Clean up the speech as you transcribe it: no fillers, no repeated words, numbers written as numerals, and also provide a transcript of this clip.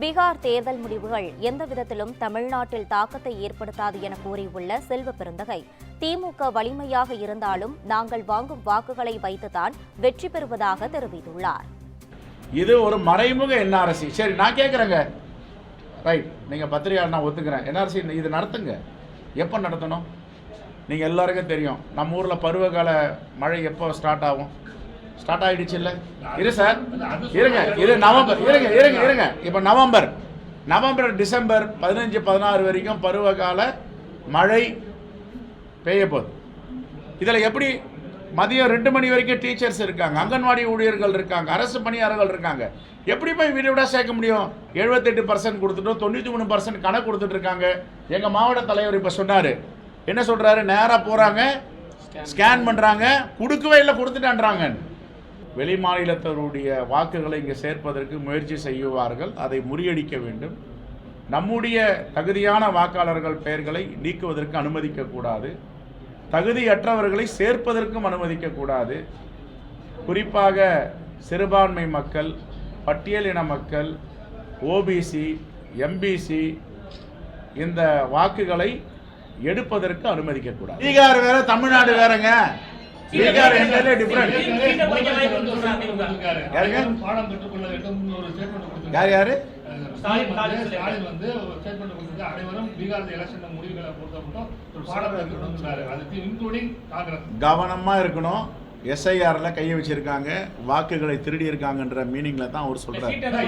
பீகார் தேர்தல் முடிவுகள் எந்த விதத்திலும் தமிழ்நாட்டில் தாக்கத்தை ஏற்படுத்தாது என கூறியுள்ள செல்வ பெருந்தகை, திமுக வலிமையாக இருந்தாலும் நாங்கள் வாங்கும் வாக்குகளை வைத்துதான் வெற்றி பெறுவதாக தெரிவித்துள்ளார். இது ஒரு மறைமுக என்ஆர்சி. சரி, நான் கேட்குறேங்க, ரைட், நீங்கள் பத்திரிகையாளர் நான் ஒத்துக்கிறேன், என்ஆர்சி இது நடத்துங்க. எப்போ நடத்தணும்? நீங்கள் எல்லாருக்கும் தெரியும், நம்ம ஊரில் பருவகால மழை எப்போ ஸ்டார்ட் ஆகும்? ஸ்டார்ட் ஆகிடுச்சு இல்லை? இரு சார், இருங்க, இது நவம்பர், இருங்க. இப்போ நவம்பர் டிசம்பர் 15-16 வரைக்கும் பருவகால மழை பெய்ய போகுது. இதில் எப்படி மதியம் 2 மணி வரைக்கும் டீச்சர்ஸ் இருக்காங்க, அங்கன்வாடி ஊழியர்கள் இருக்காங்க, அரசு பணியாளர்கள் இருக்காங்க. எப்படி போய் வீடு சேர்க்க முடியும்? 78% கொடுத்துட்டோம், 93% கணக்கு கொடுத்துட்டு இருக்காங்க. எங்கள் மாவட்ட தலைவர் இப்போ சொன்னார், என்ன சொல்கிறாரு? நேராக போகிறாங்க, ஸ்கேன் பண்ணுறாங்க, கொடுக்கவே இல்லை, கொடுத்துட்டான்றாங்க. வெளி மாநிலத்தவருடைய வாக்குகளை இங்கே சேர்ப்பதற்கு முயற்சி செய்வார்கள். அதை முறியடிக்க வேண்டும். நம்முடைய தகுதியான வாக்காளர்கள் பெயர்களை நீக்குவதற்கு அனுமதிக்கக்கூடாது. தகுதியற்றவர்களை சேர்ப்பதற்கும் அனுமதிக்கக்கூடாது. குறிப்பாக சிறுபான்மை மக்கள், பட்டியலின மக்கள், ஓபிசி, எம்பிசி இந்த வாக்குகளை எடுப்பதற்கு அனுமதிக்கக்கூடாது. பீகார் வேற, தமிழ்நாடு வேறங்க. பீகார் என்கிறதே டிஃபரண்ட். யாரு கவனமா இருக்கணும். எஸ்ஐஆர்ல கையை வச்சிருக்காங்க, வாக்குகளை திருடி இருக்காங்கன்ற மீனிங்ல தான் அவர் சொல்றாரு.